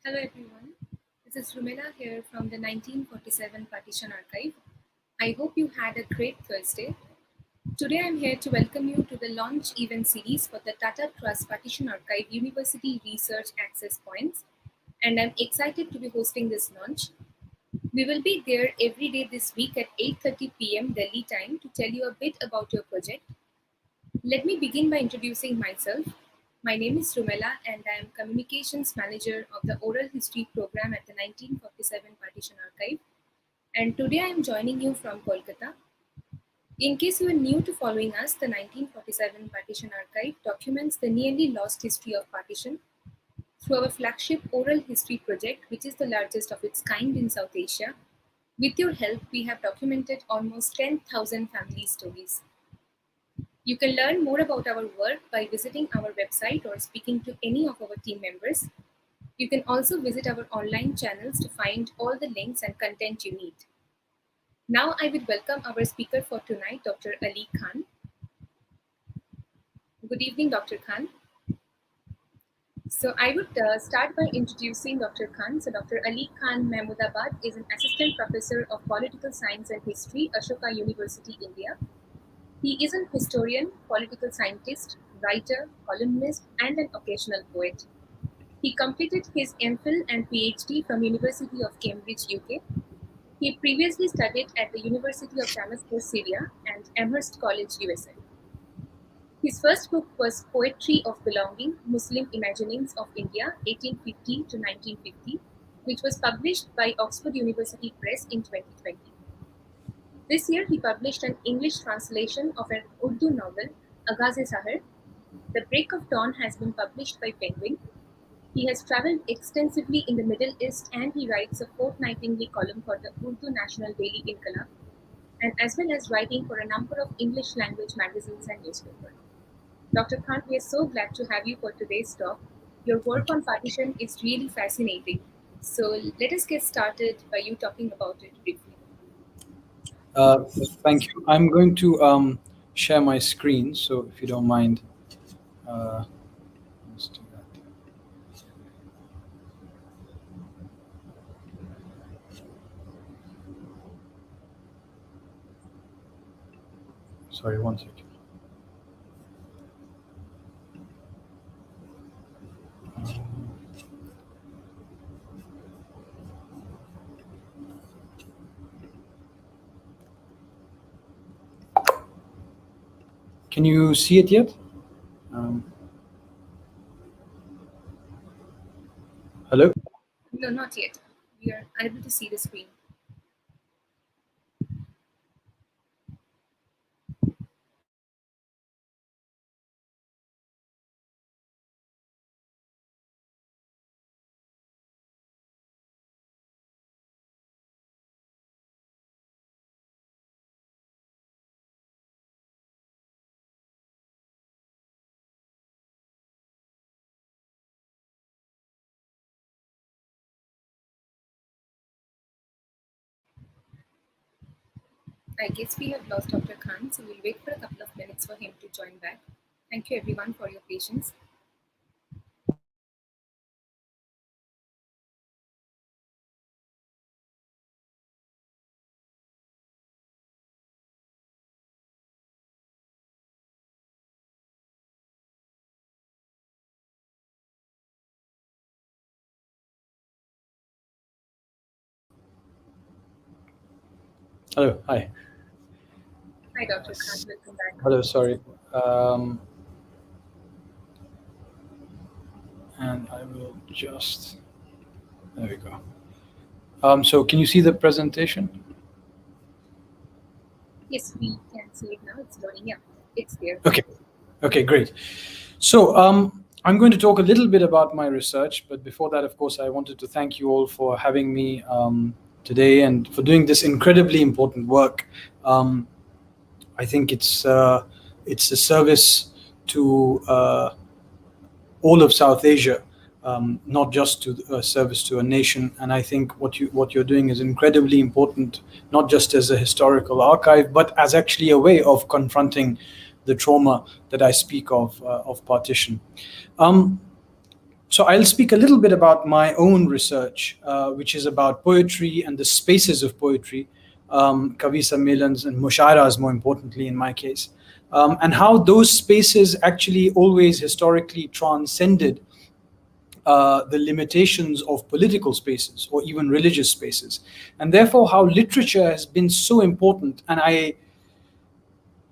Hello everyone, this is Rumela here from the 1947 Partition Archive. I hope you had a great Thursday. Today I'm here to welcome you to the launch event series for the Tata Trusts Partition Archive University Research Access Points, and I'm excited to be hosting this launch. We will be there every day this week at 8:30 p.m. Delhi time to tell you a bit about your project. Let me begin by introducing myself. My name is Rumela and I am Communications Manager of the Oral History Program at the 1947 Partition Archive. And today I am joining you from Kolkata. In case you are new to following us, the 1947 Partition Archive documents the nearly lost history of partition through our flagship oral history project, which is the largest of its kind in South Asia. With your help, we have documented almost 10,000 family stories. You can learn more about our work by visiting our website or speaking to any of our team members. You can also visit our online channels to find all the links and content you need. Now I would welcome our speaker for tonight, Dr. Ali Khan. Good evening, Dr. Khan. So I would start by introducing Dr. Khan. So Dr. Ali Khan Mahmudabad is an assistant professor of political science and history, Ashoka University, India. He is an historian, political scientist, writer, columnist, and an occasional poet. He completed his MPhil and PhD from University of Cambridge, UK. He previously studied at the University of Damascus, Syria, and Amherst College, USA. His first book was Poetry of Belonging, Muslim Imaginings of India, 1850 to 1950, which was published by Oxford University Press in 2020. This year, he published an English translation of an Urdu novel, Agaz-e-Sahar. The Break of Dawn has been published by Penguin. He has traveled extensively in the Middle East and he writes a fortnightly column for the Urdu National Daily Inqilab, and as well as writing for a number of English language magazines and newspapers. Dr. Khan, we are so glad to have you for today's talk. Your work on partition is really fascinating. So let us get started by you talking about it briefly. Thank you. I'm going to share my screen, so if you don't mind, let's do that. Sorry, one second. Can you see it yet? Hello? No, not yet. We are unable to see the screen. I guess we have lost Dr. Khan, so we'll wait for a couple of minutes for him to join back. Thank you everyone for your patience. Hello, hi. Hi, Dr. Khan, welcome back. Hello, sorry. And I will just, there we go. So can you see the presentation? Yes, we can see it now. It's loading. Yeah, it's there. Okay, great. So I'm going to talk a little bit about my research, but before that, of course, I wanted to thank you all for having me today and for doing this incredibly important work. I think it's a service to all of South Asia, not just to a service to a nation. And I think what you're doing is incredibly important, not just as a historical archive, but as actually a way of confronting the trauma that I speak of partition. So I'll speak a little bit about my own research, which is about poetry and the spaces of poetry, Kavi Sammelans and Mushairas, more importantly in my case, and how those spaces actually always historically transcended the limitations of political spaces or even religious spaces, and therefore how literature has been so important. And I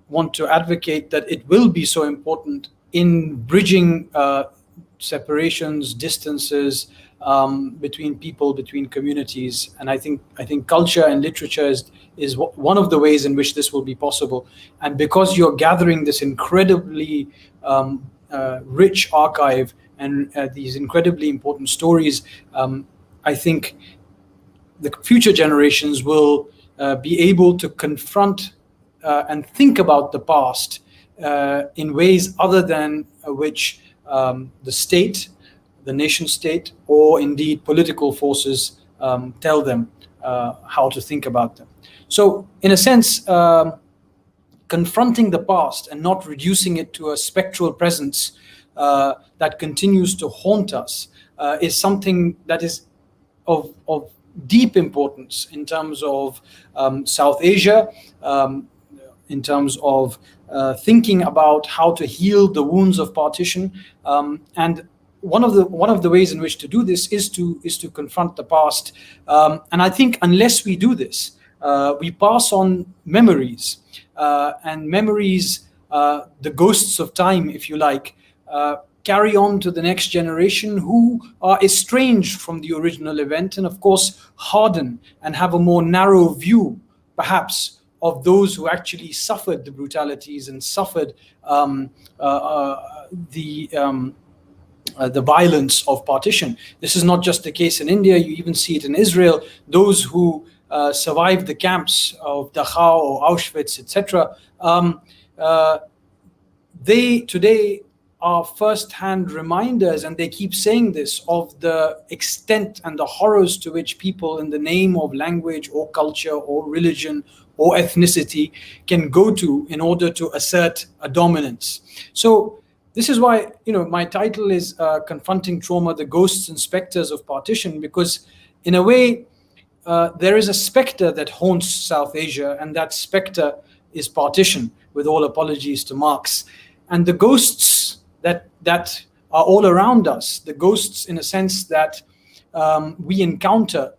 want to advocate that it will be so important in bridging separations, distances between people, between communities. And I think culture and literature is one of the ways in which this will be possible. And because you're gathering this incredibly rich archive and these incredibly important stories, I think the future generations will be able to confront and think about the past in ways other than which the state, the nation state, or indeed political forces tell them how to think about them. So in a sense, confronting the past and not reducing it to a spectral presence that continues to haunt us is something that is of deep importance in terms of South Asia, in terms of thinking about how to heal the wounds of partition, and one of the ways in which to do this is to confront the past. And I think unless we do this, we pass on memories, and memories, the ghosts of time, if you like, carry on to the next generation who are estranged from the original event, and of course harden and have a more narrow view, perhaps, of those who actually suffered the brutalities and suffered the violence of partition. This is not just the case in India, you even see it in Israel. Those who survived the camps of Dachau or Auschwitz, etc., they today are first-hand reminders, and they keep saying this, of the extent and the horrors to which people in the name of language or culture or religion or ethnicity can go to in order to assert a dominance. So this is why, my title is Confronting Trauma, the Ghosts and Spectres of Partition, because in a way, there is a spectre that haunts South Asia, and that spectre is partition, with all apologies to Marx. And the ghosts that are all around us, the ghosts in a sense that we encounter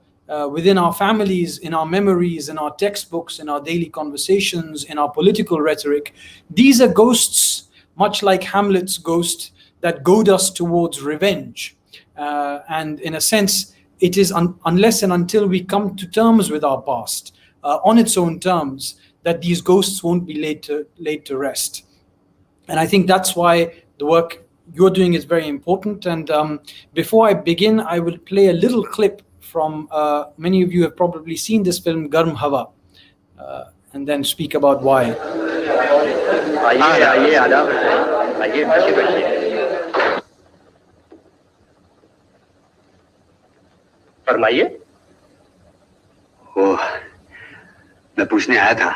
within our families, in our memories, in our textbooks, in our daily conversations, in our political rhetoric, these are ghosts, much like Hamlet's ghost, that goad us towards revenge. And in a sense, it is unless and until we come to terms with our past on its own terms, that these ghosts won't be laid to rest. And I think that's why the work you're doing is very important. And before I begin, I will play a little clip from, many of you have probably seen this film, Garm Hawa, and then speak about why. फरमाइए। ओह, मैं पूछने आया था,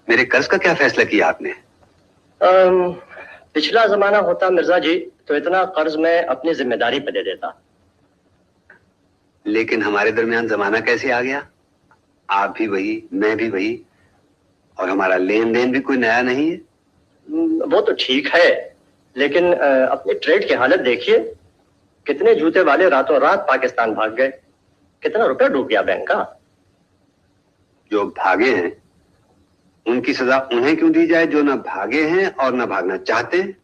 मेरे कर्ज का क्या फैसला किया आपने? पिछला जमाना होता मिर्जा जी तो इतना कर्ज मैं अपनी जिम्मेदारी पे दे देता, लेकिन हमारे दरमियान जमाना कैसे आ गया? आप भी वही, मैं भी वही, और हमारा लेन देन भी कोई नया नहीं है। वो तो ठीक है, लेकिन अपनी ट्रेड की हालत देखिए, कितने जूते वाले रातों रात पाकिस्तान भाग गए, कितना रुपया डूब गया बैंक का। जो भागे हैं उनकी सजा उन्हें क्यों दी जाए जो ना भागे हैं और ना भागना चाहते हैं?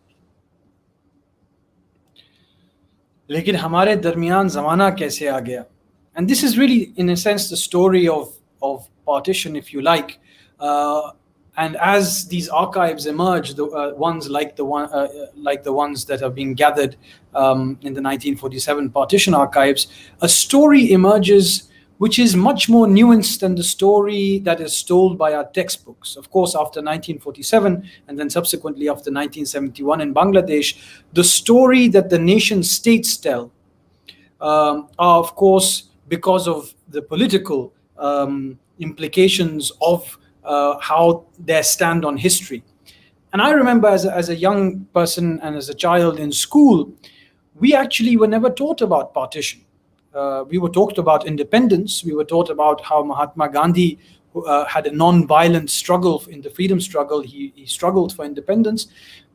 लेकिन हमारे दरमियान जमाना कैसे आ गया? And this is really, in a sense, the story of partition, if you like. And as these archives emerge, the ones like the ones that have been gathered in the 1947 Partition Archives, a story emerges which is much more nuanced than the story that is told by our textbooks. Of course, after 1947 and then subsequently after 1971 in Bangladesh, the story that the nation states tell are, of course, because of the political implications of how they stand on history. And I remember as a young person and as a child in school, we actually were never taught about partition. We were taught about independence. We were taught about how Mahatma Gandhi had a non-violent struggle in the freedom struggle. He struggled for independence,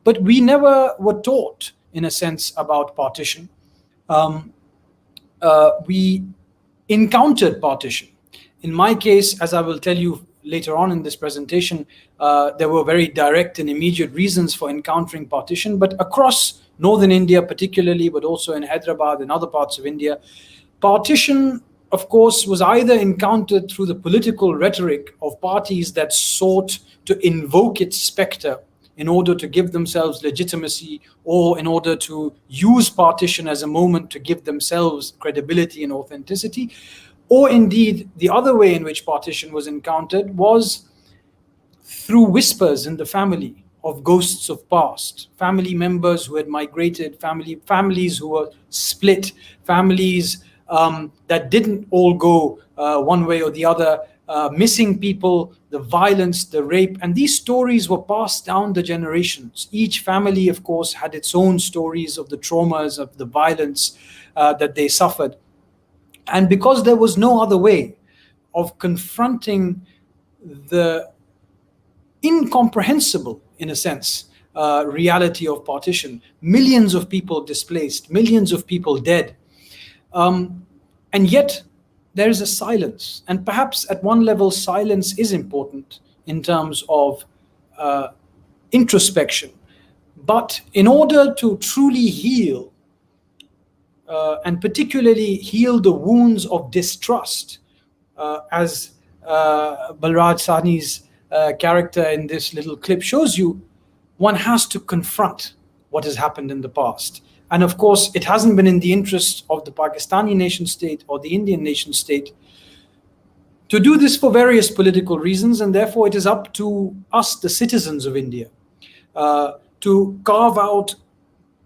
but we never were taught, in a sense, about partition. We encountered partition. In my case, as I will tell you later on in this presentation, there were very direct and immediate reasons for encountering partition, but across northern India particularly, but also in Hyderabad and other parts of India, partition, of course, was either encountered through the political rhetoric of parties that sought to invoke its spectre in order to give themselves legitimacy, or in order to use partition as a moment to give themselves credibility and authenticity. Or indeed, the other way in which partition was encountered was through whispers in the family of ghosts of past, family members who had migrated, families who were split, families that didn't all go one way or the other, missing people, the violence, the rape, and these stories were passed down the generations. Each family, of course, had its own stories of the traumas, of the violence that they suffered. And because there was no other way of confronting the incomprehensible, in a sense, reality of partition, millions of people displaced, millions of people dead, and yet there is a silence. And perhaps at one level, silence is important in terms of introspection. But in order to truly heal, and particularly heal the wounds of distrust, as Balraj Sahni's character in this little clip shows you, one has to confront what has happened in the past. And of course, it hasn't been in the interest of the Pakistani nation state or the Indian nation state to do this for various political reasons, and therefore it is up to us, the citizens of India, to carve out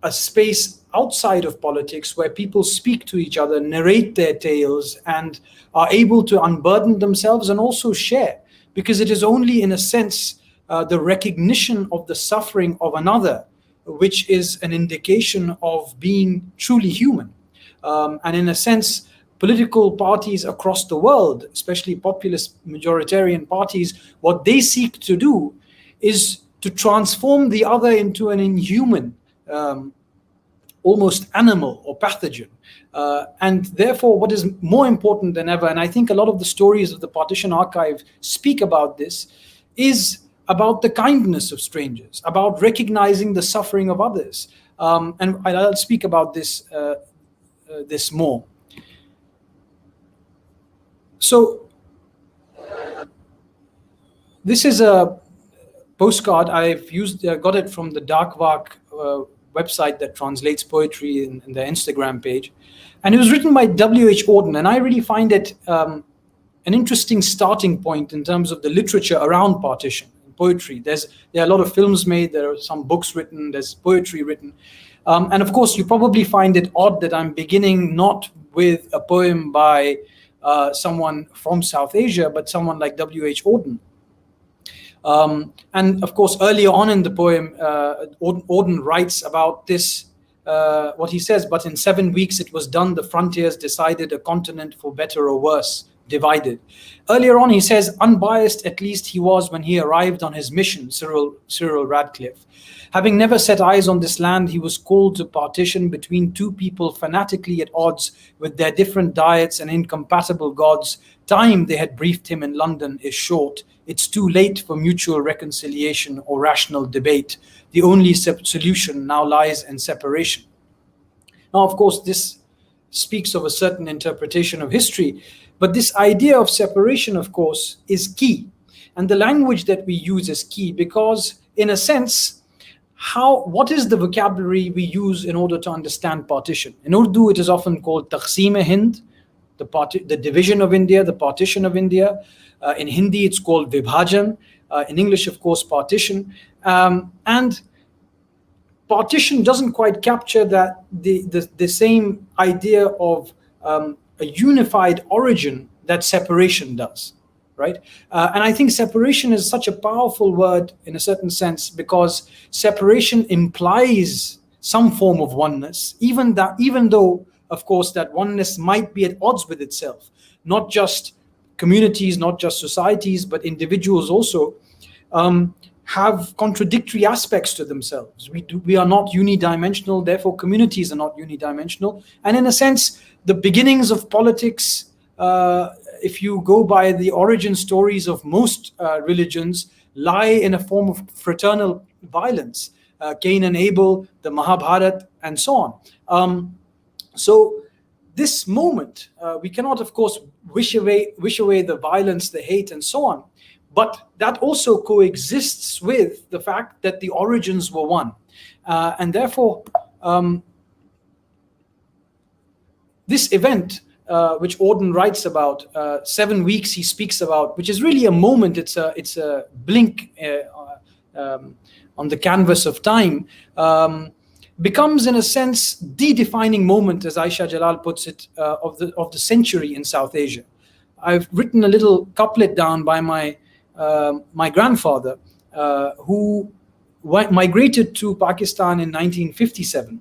a space outside of politics where people speak to each other, narrate their tales, and are able to unburden themselves and also share. Because it is only, in a sense, the recognition of the suffering of another which is an indication of being truly human. And in a sense, political parties across the world, especially populist majoritarian parties, what they seek to do is to transform the other into an inhuman, almost animal or pathogen. And therefore, what is more important than ever, and I think a lot of the stories of the Partition Archive speak about this, is about the kindness of strangers, about recognizing the suffering of others. And I'll speak about this, this more. So, this is a postcard. I've got it from the Darkwak website that translates poetry in their Instagram page. And it was written by W.H. Auden, and I really find it an interesting starting point in terms of the literature around partition. Poetry. There are a lot of films made, there are some books written, there's poetry written. And of course, you probably find it odd that I'm beginning not with a poem by someone from South Asia, but someone like W.H. Auden. And of course, earlier on in the poem, Auden writes about this, what he says, but in 7 weeks it was done, the frontiers decided, a continent for better or worse, divided. Earlier on, he says, unbiased at least he was when he arrived on his mission, Cyril Radcliffe. Having never set eyes on this land, he was called to partition between two people fanatically at odds with their different diets and incompatible gods. Time, they had briefed him in London, is short. It's too late for mutual reconciliation or rational debate. The only solution now lies in separation. Now, of course, this speaks of a certain interpretation of history, but this idea of separation, of course, is key. And the language that we use is key because, in a sense, what is the vocabulary we use in order to understand partition? In Urdu, it is often called Taqseem-e-Hind, the division of India, the partition of India. In Hindi, it's called Vibhajan. In English, of course, partition. And partition doesn't quite capture that the same idea of a unified origin that separation does. right? And I think separation is such a powerful word in a certain sense, because separation implies some form of oneness, even though, of course, that oneness might be at odds with itself. Not just communities, not just societies, but individuals also have contradictory aspects to themselves. We are not unidimensional, therefore communities are not unidimensional. And in a sense, the beginnings of politics, if you go by the origin stories of most religions, lie in a form of fraternal violence. Cain and Abel, the Mahabharata, and so on. So this moment, we cannot, of course, wish away the violence, the hate, and so on. But that also coexists with the fact that the origins were one. And therefore, this event, which Auden writes about, 7 weeks he speaks about, which is really a moment, it's a blink on the canvas of time, becomes in a sense the defining moment, as Aisha Jalal puts it, of the century in South Asia. I've written a little couplet down by my grandfather, who migrated to Pakistan in 1957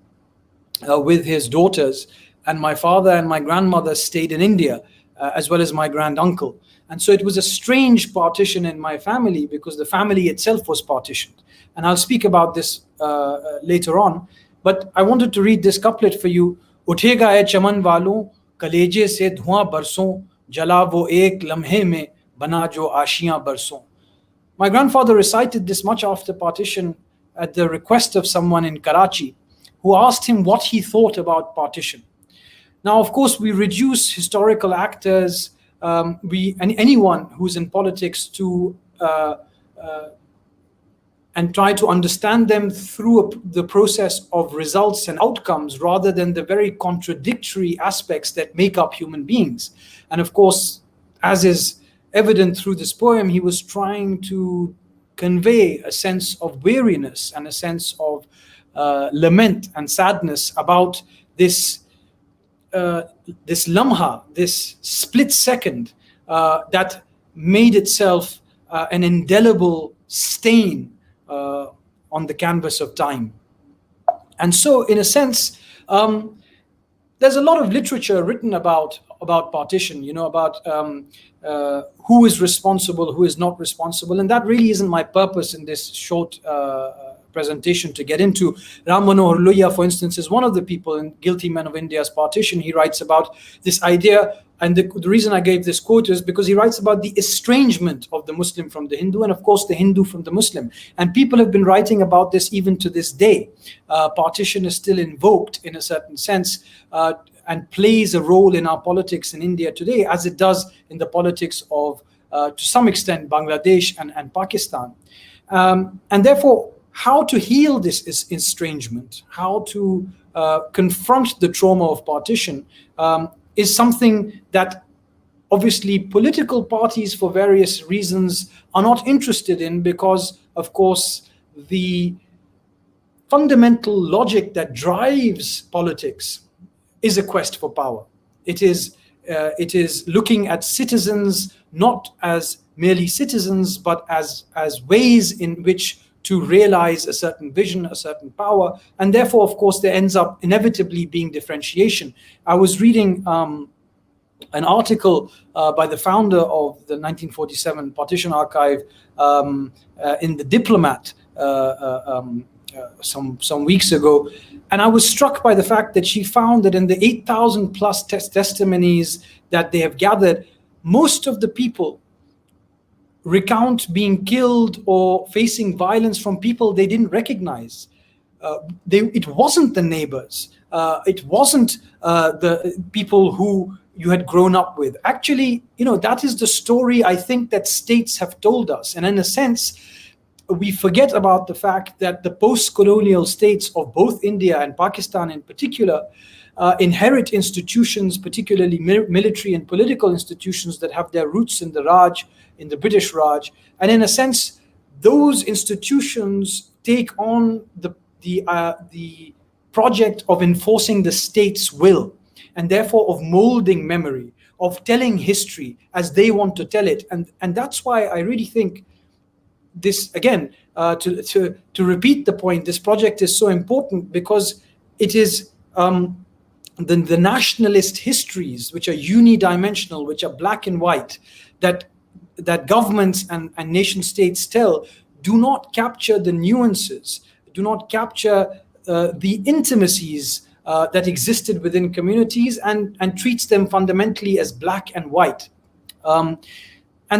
with his daughters, and my father and my grandmother stayed in India, as well as my granduncle. And so it was a strange partition in my family, because the family itself was partitioned. And I'll speak about this later on. But I wanted to read this couplet for you. Uthega hai chaman walon, kaleje se dhuan barson, jala wo ek lamhe mein, bana jo ashiyan barson. My grandfather recited this much after partition at the request of someone in Karachi, who asked him what he thought about partition. Now, of course, we reduce historical actors, and anyone who's in politics to and try to understand them through the process of results and outcomes, rather than the very contradictory aspects that make up human beings. And of course, as is evident through this poem, he was trying to convey a sense of weariness and a sense of lament and sadness about this lamha, this split second that made itself an indelible stain on the canvas of time. And so, in a sense, there's a lot of literature written about partition, about who is responsible, who is not responsible, and that really isn't my purpose in this short presentation to get into. Ram Manohar Lohia, for instance, is one of the people in Guilty Men of India's Partition. He writes about this idea, and the reason I gave this quote is because he writes about the estrangement of the Muslim from the Hindu, and of course the Hindu from the Muslim. And people have been writing about this even to this day. Partition is still invoked in a certain sense, and plays a role in our politics in India today, as it does in the politics of, to some extent, Bangladesh and Pakistan. And therefore, how to heal this estrangement, how to confront the trauma of partition, is something that obviously political parties, for various reasons, are not interested in, because, of course, the fundamental logic that drives politics is a quest for power. It is looking at citizens not as merely citizens, but as ways in which to realize a certain vision, a certain power. And therefore, of course, there ends up inevitably being differentiation. I was reading an article by the founder of the 1947 Partition Archive in The Diplomat some weeks ago, and I was struck by the fact that she found that in the 8,000 plus testimonies that they have gathered, most of the people recount being killed or facing violence from people they didn't recognize. It wasn't the neighbors. It wasn't the people who you had grown up with. Actually, that is the story I think that states have told us. And in a sense, we forget about the fact that the post-colonial states of both India and Pakistan in particular inherit institutions, particularly military and political institutions, that have their roots in the Raj, in the British Raj. And in a sense, those institutions take on the project of enforcing the state's will, and therefore of molding memory, of telling history as they want to tell it. And that's why I really think this, again, to repeat the point, this project is so important because it is the nationalist histories, which are unidimensional, which are black and white, that governments and nation states tell, do not capture the nuances, do not capture the intimacies that existed within communities, and treats them fundamentally as black and white. And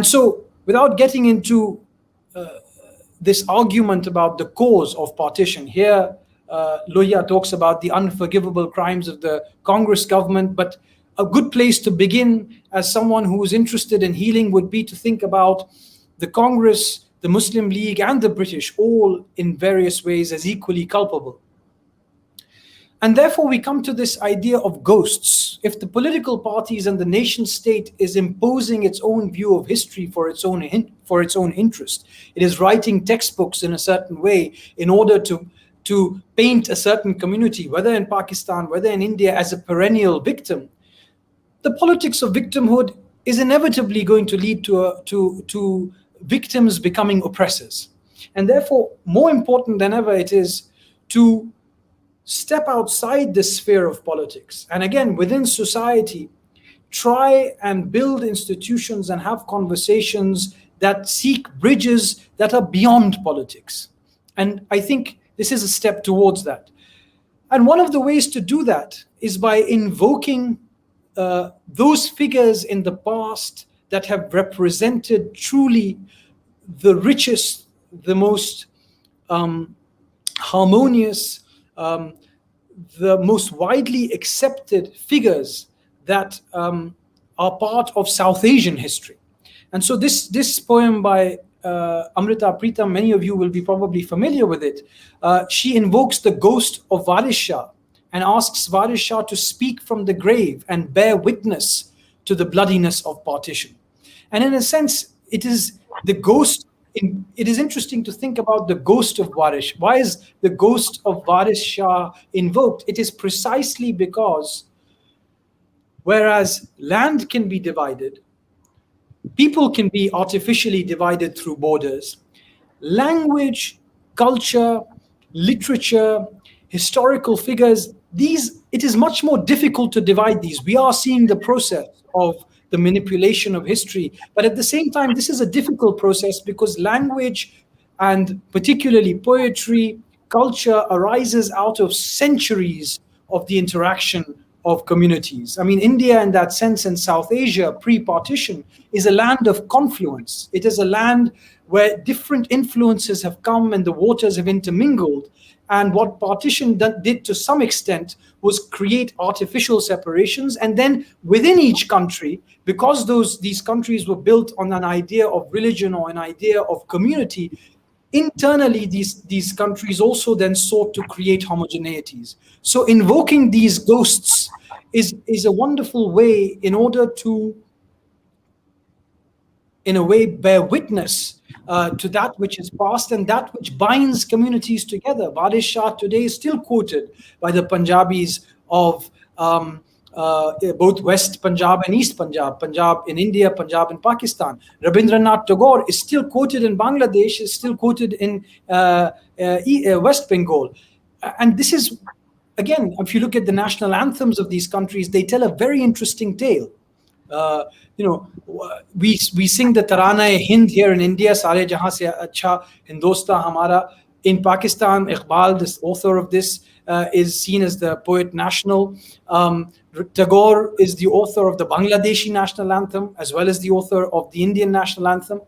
so, without getting into this argument about the cause of partition, here Lohia talks about the unforgivable crimes of the Congress government, but a good place to begin as someone who is interested in healing would be to think about the Congress, the Muslim League, and the British, all in various ways as equally culpable. And therefore we come to this idea of ghosts. If the political parties and the nation state is imposing its own view of history for its own interest, it is writing textbooks in a certain way in order to paint a certain community, whether in Pakistan, whether in India, as a perennial victim, the politics of victimhood is inevitably going to lead to victims becoming oppressors. And therefore, more important than ever, it is to step outside the sphere of politics. And again, within society, try and build institutions and have conversations that seek bridges that are beyond politics. And I think this is a step towards that. And one of the ways to do that is by invoking those figures in the past that have represented truly the richest, the most harmonious, the most widely accepted figures that are part of South Asian history. And so this poem by Amrita Pritam, many of you will be probably familiar with it. She invokes the ghost of Waris Shah and asks Waris Shah to speak from the grave and bear witness to the bloodiness of partition. And in a sense, it is the ghost. It is interesting to think about the ghost of Waris. Why is the ghost of Waris Shah invoked? It is precisely because whereas land can be divided, people can be artificially divided through borders, language, culture, literature, historical figures, it is much more difficult to divide these. We are seeing the process of the manipulation of history. But at the same time, this is a difficult process because language, and particularly poetry, culture, arises out of centuries of the interaction of communities. I mean, India in that sense, and South Asia pre-partition, is a land of confluence. It is a land where different influences have come and the waters have intermingled. And what partition did to some extent was create artificial separations. And then within each country, because these countries were built on an idea of religion or an idea of community, internally these countries also then sought to create homogeneities. So invoking these ghosts is a wonderful way in order to, in a way, bear witness to that which is past and that which binds communities together. Waris Shah today is still quoted by the Punjabis of both West Punjab and East Punjab, Punjab in India, Punjab in Pakistan. Rabindranath Tagore is still quoted in Bangladesh, is still quoted in West Bengal. And this is, again, if you look at the national anthems of these countries, they tell a very interesting tale. We sing the Tarana-e-Hind here in India, Sare Jahan se Acha Hindostan Hamara. In Pakistan, Iqbal, the author of this, is seen as the poet national. Tagore is the author of the Bangladeshi national anthem, as well as the author of the Indian national anthem.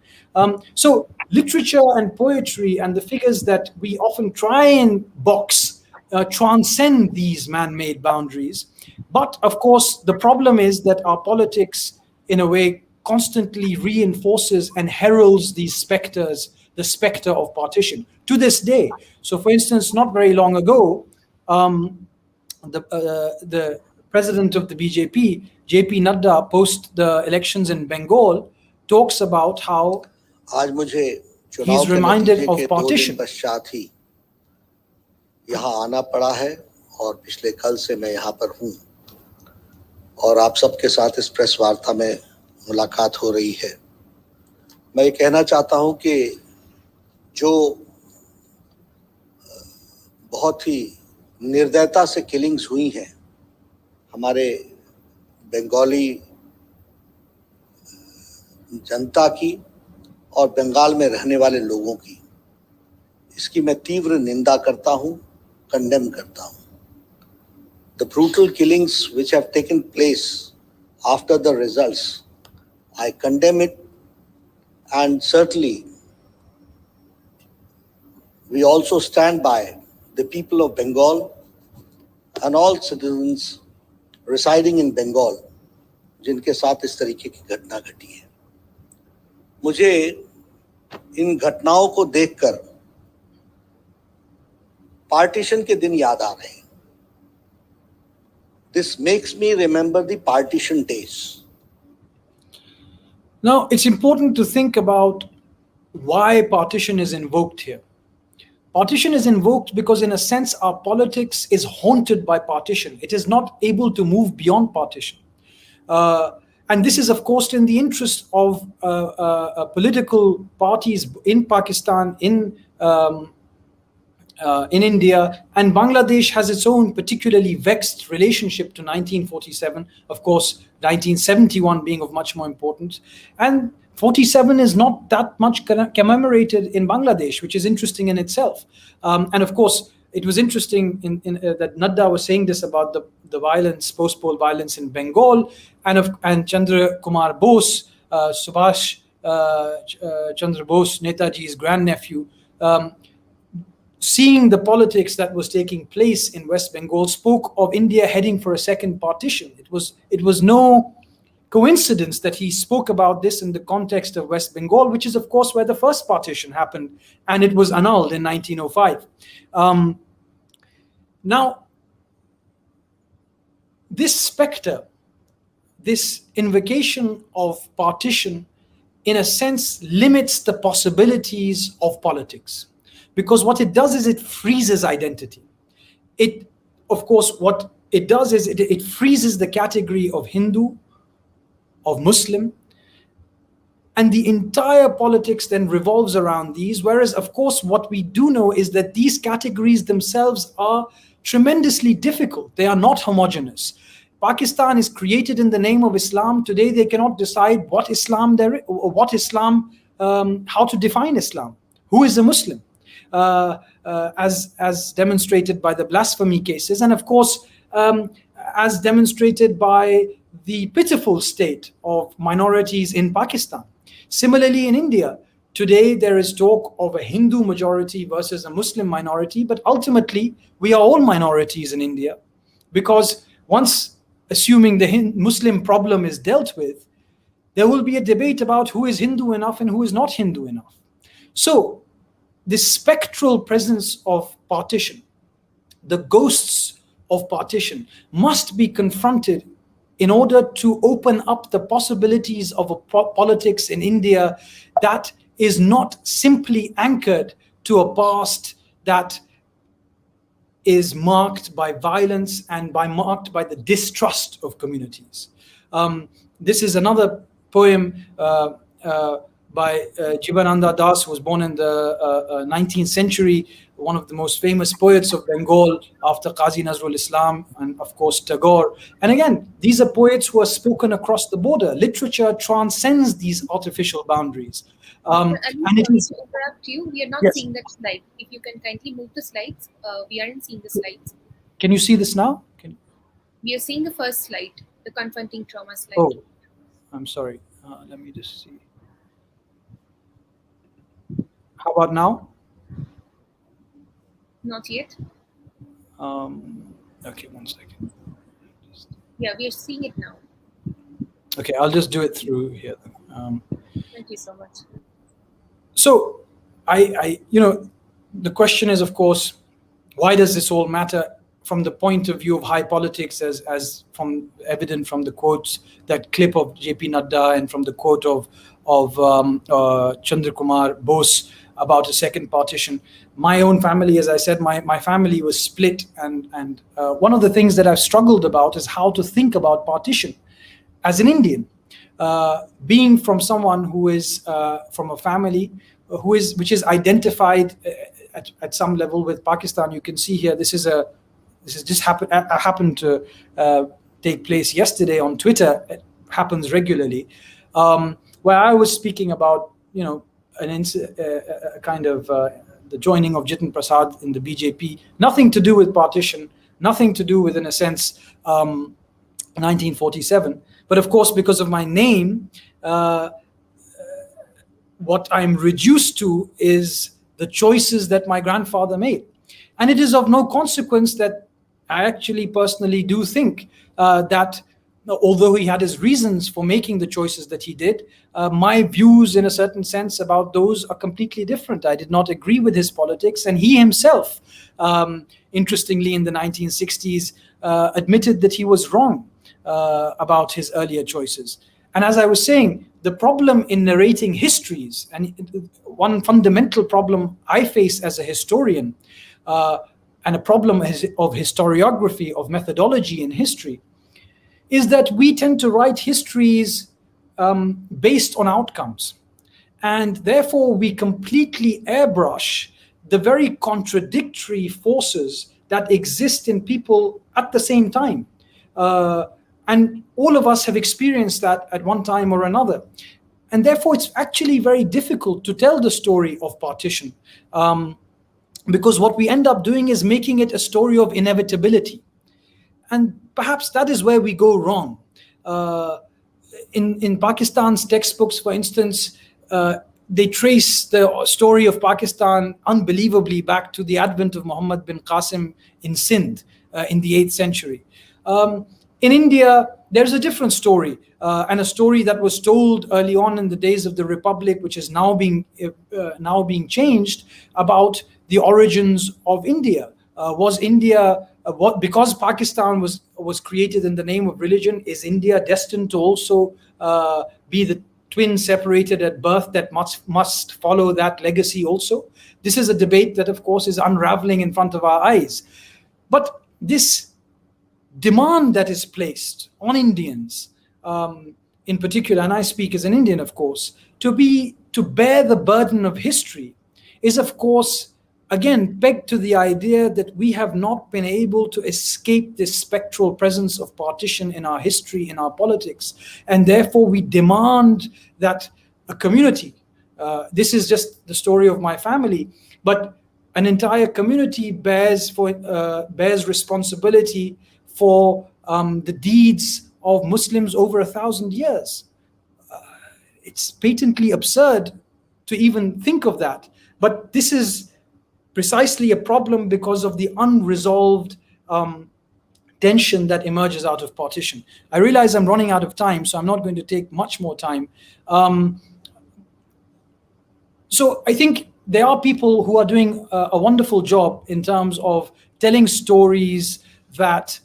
So literature and poetry and the figures that we often try and box transcend these man-made boundaries. But of course, the problem is that our politics, in a way, constantly reinforces and heralds these specters, the spectre of partition, to this day. So for instance, not very long ago, the president of the BJP, JP Nadda, post the elections in Bengal, talks about how he's reminded of partition. यहाँ आना पड़ा है और पिछले कल से मैं यहाँ पर हूँ और आप सबके साथ इस प्रेस वार्ता में मुलाकात हो रही है। मैं ये कहना चाहता हूँ कि जो बहुत ही निर्दयता से किलिंग्स हुई हैं हमारे बंगाली जनता की और बंगाल में रहने वाले लोगों की, इसकी मैं तीव्र निंदा करता हूँ, कंडेम करता हूँ। The brutal killings which have taken place after the results, I condemn it, and certainly we also stand by the people of Bengal and all citizens residing in Bengal जिनके साथ इस तरीके की घटना घटी है। मुझे इन घटनाओं को देखकर पार्टीशन के दिन याद आ रहे हैं। This makes me remember the partition days. Now, it's important to think about why partition is invoked here. Partition is invoked because, in a sense, our politics is haunted by partition. It is not able to move beyond partition. And this is, of course, in the interest of political parties in Pakistan, in India, and Bangladesh has its own particularly vexed relationship to 1947. Of course, 1971 being of much more importance. And 47 is not that much commemorated in Bangladesh, which is interesting in itself. And of course, it was interesting that Nadda was saying this about the violence, post-poll violence in Bengal, and Chandra Kumar Bose, Subhash Chandra Bose, Netaji's grandnephew, seeing the politics that was taking place in West Bengal, spoke of India heading for a second partition. It was no coincidence that he spoke about this in the context of West Bengal, which is, of course, where the first partition happened, and it was annulled in 1905. Now, this spectre, this invocation of partition, in a sense, limits the possibilities of politics. Because what it does is it freezes identity. Of course, what it does is it freezes the category of Hindu, of Muslim, and the entire politics then revolves around these. Whereas, of course, what we do know is that these categories themselves are tremendously difficult. They are not homogeneous. Pakistan is created in the name of Islam. Today, they cannot decide what Islam there is, or what Islam, how to define Islam. Who is a Muslim? As demonstrated by the blasphemy cases, and of course, as demonstrated by the pitiful state of minorities in Pakistan. Similarly, in India, today there is talk of a Hindu majority versus a Muslim minority, but ultimately we are all minorities in India, because once, assuming the Muslim problem is dealt with, there will be a debate about who is Hindu enough and who is not Hindu enough. So, this spectral presence of partition, the ghosts of partition, must be confronted in order to open up the possibilities of a politics in India that is not simply anchored to a past that is marked by violence and marked by the distrust of communities. This is another poem by Jibananda Das, who was born in the 19th century, one of the most famous poets of Bengal after Qazi Nazrul Islam and, of course, Tagore. And again, these are poets who are spoken across the border. Literature transcends these artificial boundaries. And it is to interrupt you. We are not Yes. seeing that slide. If you can kindly move the slides, we aren't seeing the slides. Can you see this now? We are seeing the first slide, the confronting trauma slide. Oh, I'm sorry. Let me just see. How about now? Not yet. Okay, one second. Yeah, we are seeing it now. Okay, I'll just do it through here. Thank you so much. So, the question is, of course, why does this all matter from the point of view of high politics, as from evident from the quotes, that clip of J.P. Nadda, and from the quote of Chandra Kumar Bose, about a second partition. My own family, as I said, my family was split, and one of the things that I've struggled about is how to think about partition as an Indian, being from someone who is from a family which is identified at some level with Pakistan. You can see here, this is just happened to take place yesterday on Twitter. It happens regularly, where I was speaking about, a kind of the joining of Jitin Prasad in the BJP, nothing to do with partition, nothing to do with, in a sense, 1947. But of course, because of my name, what I'm reduced to is the choices that my grandfather made. And it is of no consequence that I actually personally do think that although he had his reasons for making the choices that he did, my views in a certain sense about those are completely different. I did not agree with his politics, and he himself, interestingly, in the 1960s, admitted that he was wrong about his earlier choices. And as I was saying, the problem in narrating histories, and one fundamental problem I face as a historian, and a problem of historiography, of methodology in history, is that we tend to write histories based on outcomes. And therefore, we completely airbrush the very contradictory forces that exist in people at the same time. And all of us have experienced that at one time or another. And therefore, it's actually very difficult to tell the story of partition, because what we end up doing is making it a story of inevitability. And perhaps that is where we go wrong. In Pakistan's textbooks, for instance, they trace the story of Pakistan unbelievably back to the advent of Muhammad bin Qasim in Sindh in the 8th century. In India, there's a different story, and a story that was told early on in the days of the Republic, which is now being changed, about the origins of India. Was India, because Pakistan was created in the name of religion, is India destined to also be the twin separated at birth that must follow that legacy also? This is a debate that, of course, is unraveling in front of our eyes. But this demand that is placed on Indians, in particular, and I speak as an Indian, of course, to bear the burden of history, is, of course, again, pegged to the idea that we have not been able to escape this spectral presence of partition in our history, in our politics, and therefore we demand that a community, this is just the story of my family, but an entire community bears responsibility for the deeds of Muslims over 1,000 years. It's patently absurd to even think of that, but this is precisely a problem because of the unresolved tension that emerges out of partition. I realize I'm running out of time, so I'm not going to take much more time. So I think there are people who are doing a wonderful job in terms of telling stories that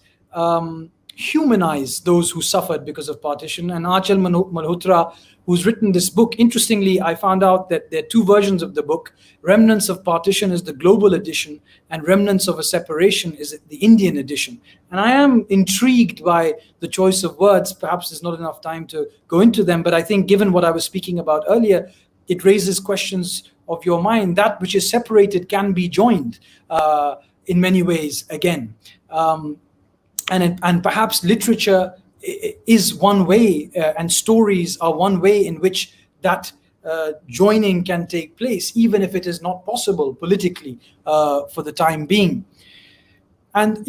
humanize those who suffered because of partition. And Achal Malhotra, who's written this book, interestingly, I found out that there are two versions of the book. Remnants of Partition is the global edition, and Remnants of a Separation is the Indian edition. And I am intrigued by the choice of words. Perhaps there's not enough time to go into them, but I think given what I was speaking about earlier, it raises questions of your mind. That which is separated can be joined in many ways again. And perhaps literature is one way, and stories are one way in which that joining can take place, even if it is not possible politically for the time being. And,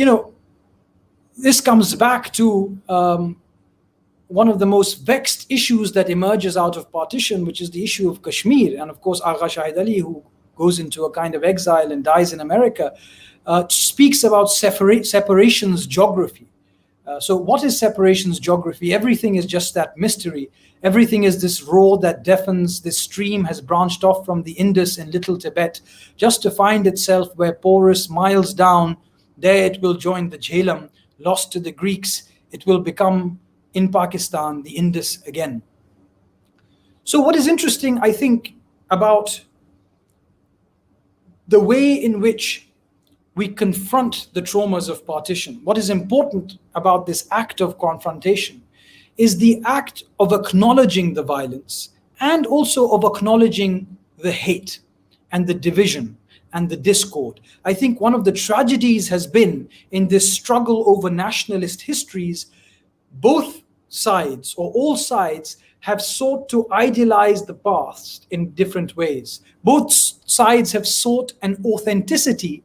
this comes back to one of the most vexed issues that emerges out of partition, which is the issue of Kashmir. And of course, Agha Shahid Ali, who goes into a kind of exile and dies in America, speaks about separations geography. So what is separations geography? Everything is just that mystery. Everything is this roar that deafens. This stream has branched off from the Indus in Little Tibet, just to find itself where porous miles down, there it will join the Jhelum. Lost to the Greeks, it will become, in Pakistan, the Indus again. So what is interesting, I think, about the way in which we confront the traumas of partition. What is important about this act of confrontation is the act of acknowledging the violence and also of acknowledging the hate and the division and the discord. I think one of the tragedies has been in this struggle over nationalist histories, both sides or all sides have sought to idealize the past in different ways. Both sides have sought an authenticity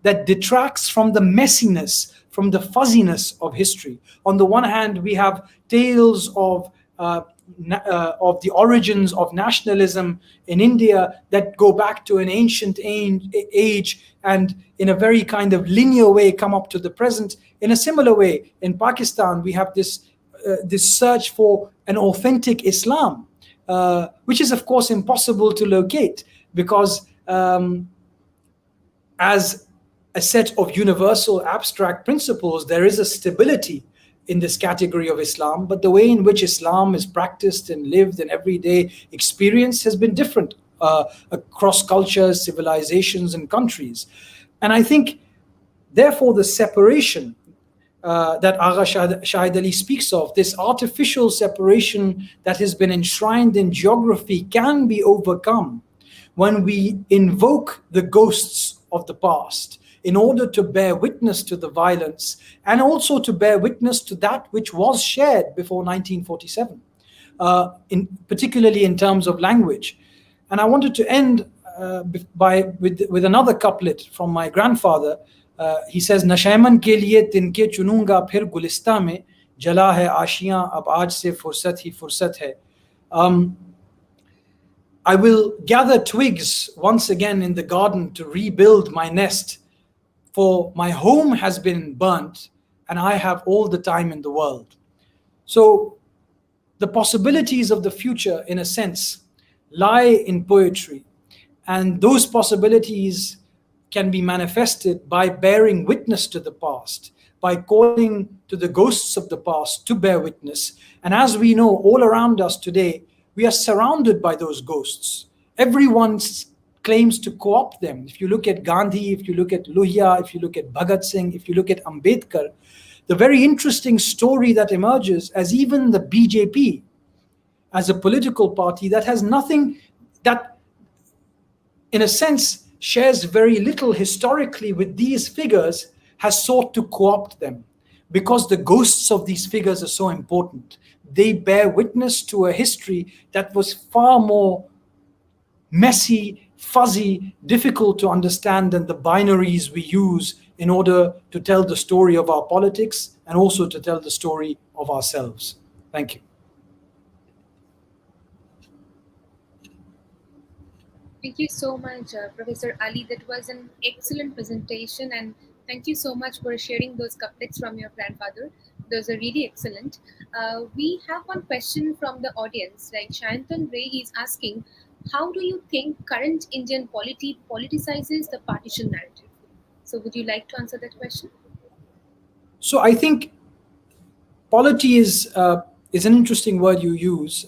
that detracts from the messiness, from the fuzziness of history. On the one hand, we have tales of the origins of nationalism in India that go back to an ancient age and in a very kind of linear way come up to the present. In a similar way, in Pakistan, we have this search for an authentic Islam, which is of course impossible to locate because as a set of universal abstract principles, there is a stability in this category of Islam, but the way in which Islam is practiced and lived in everyday experience has been different across cultures, civilizations, and countries. And I think, therefore, the separation that Agha Shahid Ali speaks of, this artificial separation that has been enshrined in geography, can be overcome when we invoke the ghosts of the past in order to bear witness to the violence and also to bear witness to that which was shared before 1947, particularly in terms of language. And I wanted to end with another couplet from my grandfather. He says, "Nashaiman ke liye tinke chununga phir gulista mein, jala hai aashiyan ab aaj se fursat hi fursat hai." I will gather twigs once again in the garden to rebuild my nest, for my home has been burnt and I have all the time in the world. So the possibilities of the future, in a sense, lie in poetry, and those possibilities can be manifested by bearing witness to the past, by calling to the ghosts of the past to bear witness. And as we know, all around us today, we are surrounded by those ghosts. Everyone claims to co-opt them. If you look at Gandhi, if you look at Lohia, if you look at Bhagat Singh, if you look at Ambedkar, the very interesting story that emerges as even the BJP, as a political party that has nothing, that in a sense shares very little historically with these figures, has sought to co-opt them because the ghosts of these figures are so important. They bear witness to a history that was far more messy, fuzzy, difficult to understand than the binaries we use in order to tell the story of our politics and also to tell the story of ourselves. Thank you. Thank you so much, Professor Ali. That was an excellent presentation, and thank you so much for sharing those couplets from your grandfather. Those are really excellent. We have one question from the audience. Like Shayantan Ray is asking, how do you think current Indian polity politicizes the partition narrative? So would you like to answer that question? So I think polity is an interesting word you use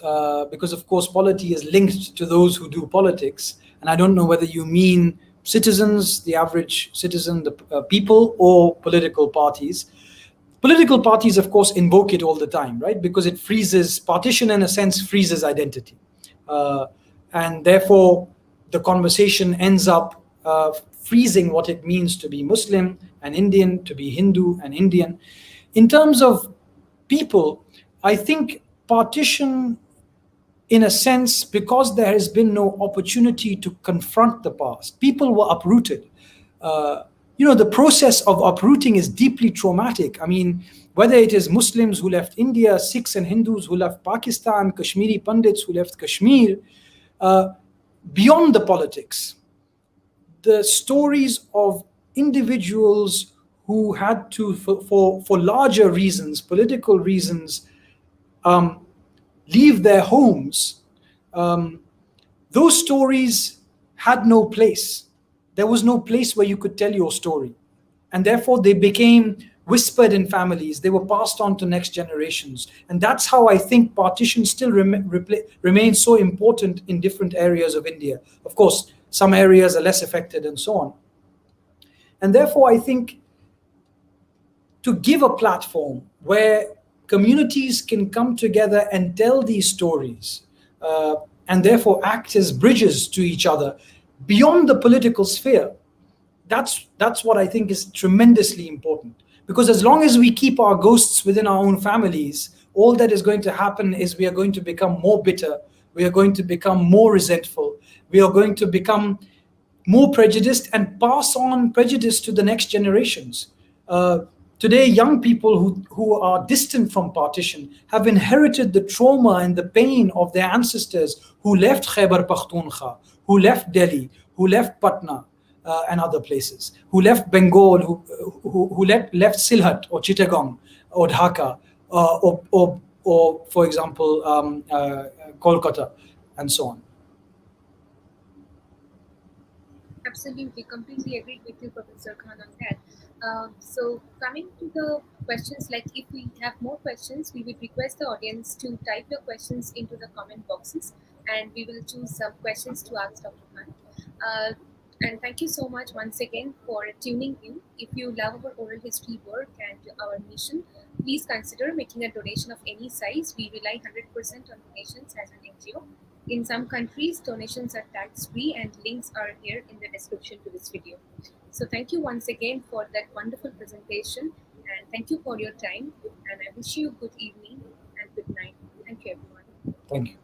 because, of course, polity is linked to those who do politics. And I don't know whether you mean citizens, the average citizen, the people, or political parties. Political parties, of course, invoke it all the time, right? Because it freezes, partition in a sense freezes identity. And therefore, the conversation ends up freezing what it means to be Muslim and Indian, to be Hindu and Indian. In terms of people, I think partition, in a sense, because there has been no opportunity to confront the past, people were uprooted. The process of uprooting is deeply traumatic. I mean, whether it is Muslims who left India, Sikhs and Hindus who left Pakistan, Kashmiri Pandits who left Kashmir, beyond the politics, the stories of individuals who had to, for larger reasons, political reasons, leave their homes, those stories had no place. There was no place where you could tell your story. And therefore, they became whispered in families. They were passed on to next generations. And that's how I think partition still remains so important in different areas of India. Of course, some areas are less affected, and so on. And therefore, I think to give a platform where communities can come together and tell these stories, and therefore act as bridges to each other beyond the political sphere, that's what I think is tremendously important. Because as long as we keep our ghosts within our own families, all that is going to happen is we are going to become more bitter, we are going to become more resentful, we are going to become more prejudiced and pass on prejudice to the next generations. Today, young people who are distant from partition have inherited the trauma and the pain of their ancestors who left Khyber Pakhtunkhwa, who left Delhi, who left Patna, and other places, who left Bengal, who left Sylhet or Chittagong or Dhaka, or for example, Kolkata, and so on. Absolutely, completely agreed with you, Professor Khan, on that. So coming to the questions, like if we have more questions, we would request the audience to type your questions into the comment boxes, and we will choose some questions to ask Dr. Khan. And thank you so much once again for tuning in. If you love our oral history work and our mission, please consider making a donation of any size. We rely 100% on donations as an NGO. In some countries, donations are tax-free, and links are here in the description to this video. So thank you once again for that wonderful presentation, and thank you for your time, and I wish you good evening and good night. Thank you, everyone. Thank you.